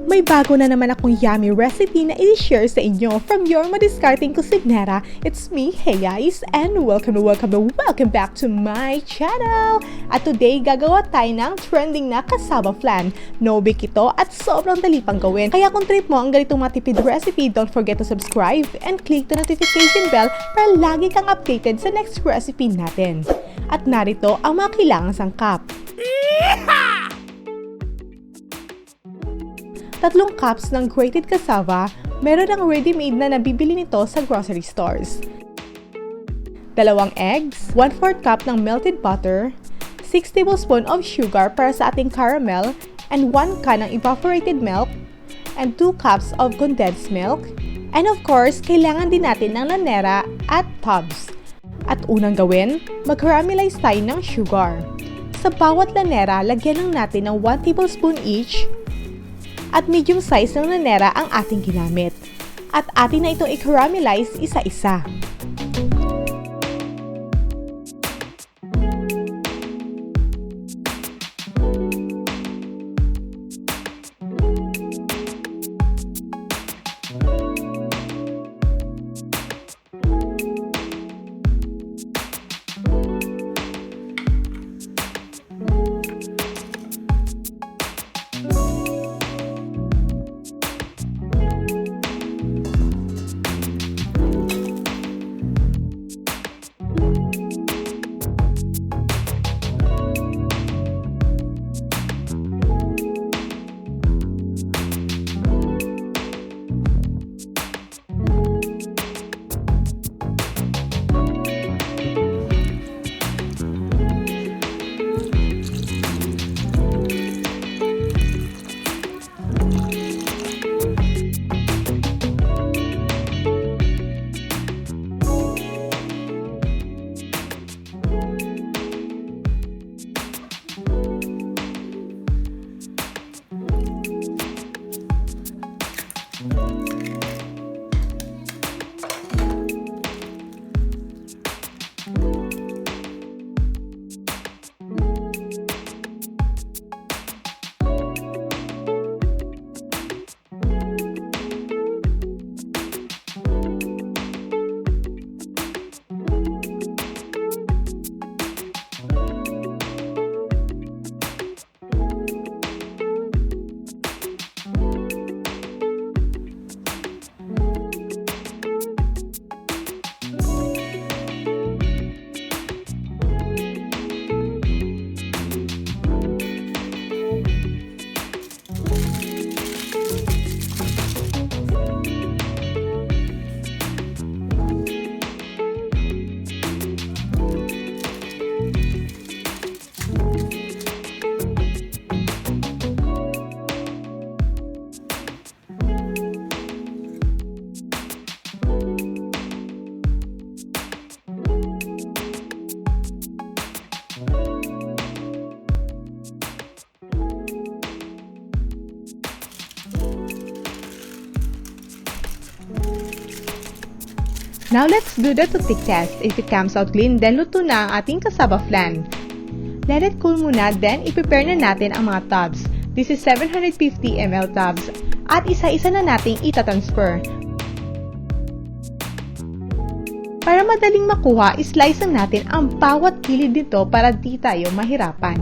May bago na naman akong yummy recipe na i-share sa inyo from your madiskarteng kusinera. It's me, heyaiz, and welcome back to my channel! At today, gagawa tayo ng trending na cassava flan. No bake ito at sobrang dali pang gawin. Kaya kung trip mo ang ganitong matipid recipe, don't forget to subscribe and click the notification bell para lagi kang updated sa next recipe natin. At narito ang mga kailangang sangkap. 3 cups ng grated cassava, meron ang ready-made na nabibili nito sa grocery stores. 2 eggs, 1/4 cup ng melted butter, 6 tablespoons of sugar para sa ating caramel, and 1 can ng evaporated milk, and 2 cups of condensed milk, and of course, kailangan din natin ng lanera at tubs. At unang gawin, mag-caramelize tayo ng sugar. Sa bawat lanera, lagyan lang natin ng 1 tablespoon each, at medium size ng lanera ang ating ginamit. At atin na itong i-caramelize isa-isa. Now let's do the toothpick test. If it comes out clean, then luto na ang ating cassava flan. Let it cool muna, then i-prepare na natin ang mga tubs. This is 750 ml tubs. At isa-isa na nating itatransfer. Para madaling makuha, islice lang natin ang bawat gilid nito para di tayo mahirapan.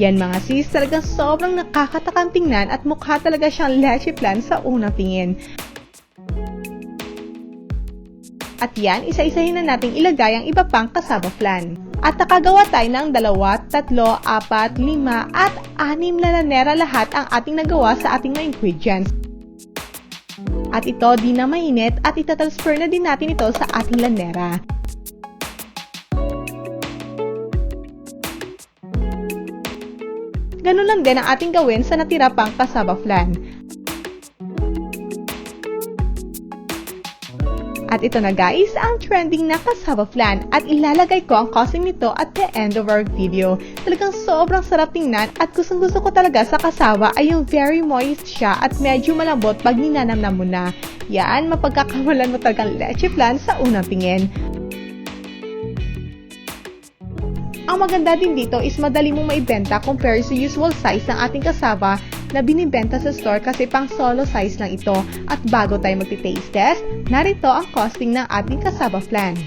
Yan mga sis, talagang sobrang nakakatakam tingnan at mukha talaga siyang leche flan sa unang tingin. At yan, isa-isahin na nating ilagay ang iba pang cassava flan. At nakagawa tayo ng 2, 3, 4, 5, at 6 na lanera lahat ang ating nagawa sa ating mga ingredients. At ito di na mainit at itatransfer na din natin ito sa ating lanera. Ganun lang din ang ating gawin sa natira pang cassava flan. At ito na guys, ang trending na cassava flan at ilalagay ko ang costing nito at the end of our video. Talagang sobrang sarap tingnan at gustong gusto ko talaga sa cassava ay yung very moist siya at medyo malambot pag ninanamnam mo na. Yan, mapagkakamalan mo talagang leche flan sa unang tingin. Ang maganda din dito is madali mong maibenta compare sa usual size ng ating cassava na binibenta sa store kasi pang solo size lang ito. At bago tayo magti-taste test, narito ang costing ng ating cassava flan.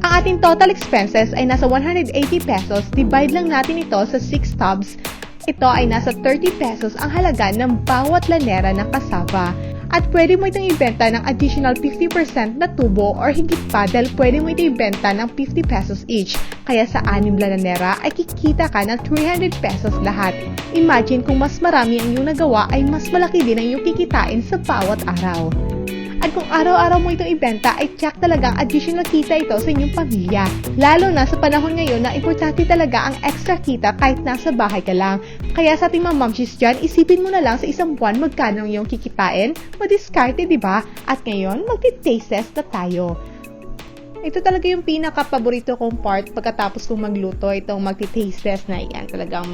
Ang ating total expenses ay nasa 180 pesos, divide lang natin ito sa 6 tubs. Ito ay nasa 30 pesos ang halaga ng bawat lanera ng cassava. At pwede mo itong ibenta ng additional 50% na tubo or higit pa dahil pwede mo itong ibenta ng 50 pesos each. Kaya sa 6 lanera ay kikita ka ng 300 pesos lahat. Imagine kung mas marami ang iyong nagawa ay mas malaki din ang iyong kikitain sa bawat araw. At kung araw-araw mo itong ibenta, ay tiyak talagang additional kita ito sa inyong pamilya. Lalo na sa panahon ngayon na importante talaga ang extra kita kahit nasa bahay ka lang. Kaya sa ating mga momshies dyan, isipin mo na lang sa isang buwan magkano yung kikitain. Madiskarte, diba? At ngayon, magti-taste test na tayo. Ito talaga yung pinaka-paborito kong part pagkatapos kong magluto, itong magti-taste test na yan. Talagang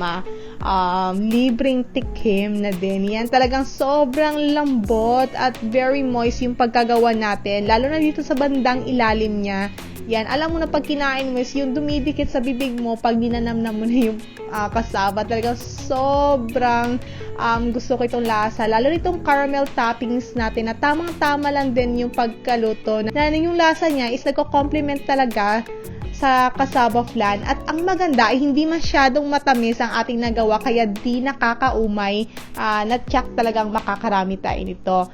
libreng tikim na din. Yan talagang sobrang lambot at very moist yung pagkagawa natin. Lalo na dito sa bandang ilalim niya. Yan, alam mo na pag kinain mo is yung dumidikit sa bibig mo pag ninanamnam mo na yung cassava. Talagang sobrang gusto ko itong lasa. Lalo na itong caramel toppings natin na tamang-tama lang din yung pagkaluto. Na yung lasa niya is nagko-complement talaga sa cassava flan. At ang maganda ay hindi masyadong matamis ang ating nagawa kaya di nakakaumay na tiyak talagang makakarami tayo nito.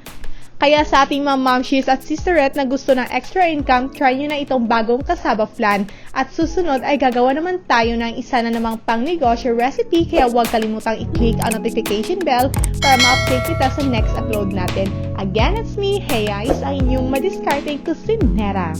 Kaya sa ating mga momshies at sisterette na gusto ng extra income, try nyo na itong bagong cassava flan. At susunod ay gagawa naman tayo ng isa na namang pangnegosyo recipe kaya huwag kalimutang i-click ang notification bell para ma-update kita sa next upload natin. Again, it's me, heyaiz, ang inyong madiskarteng kusinera.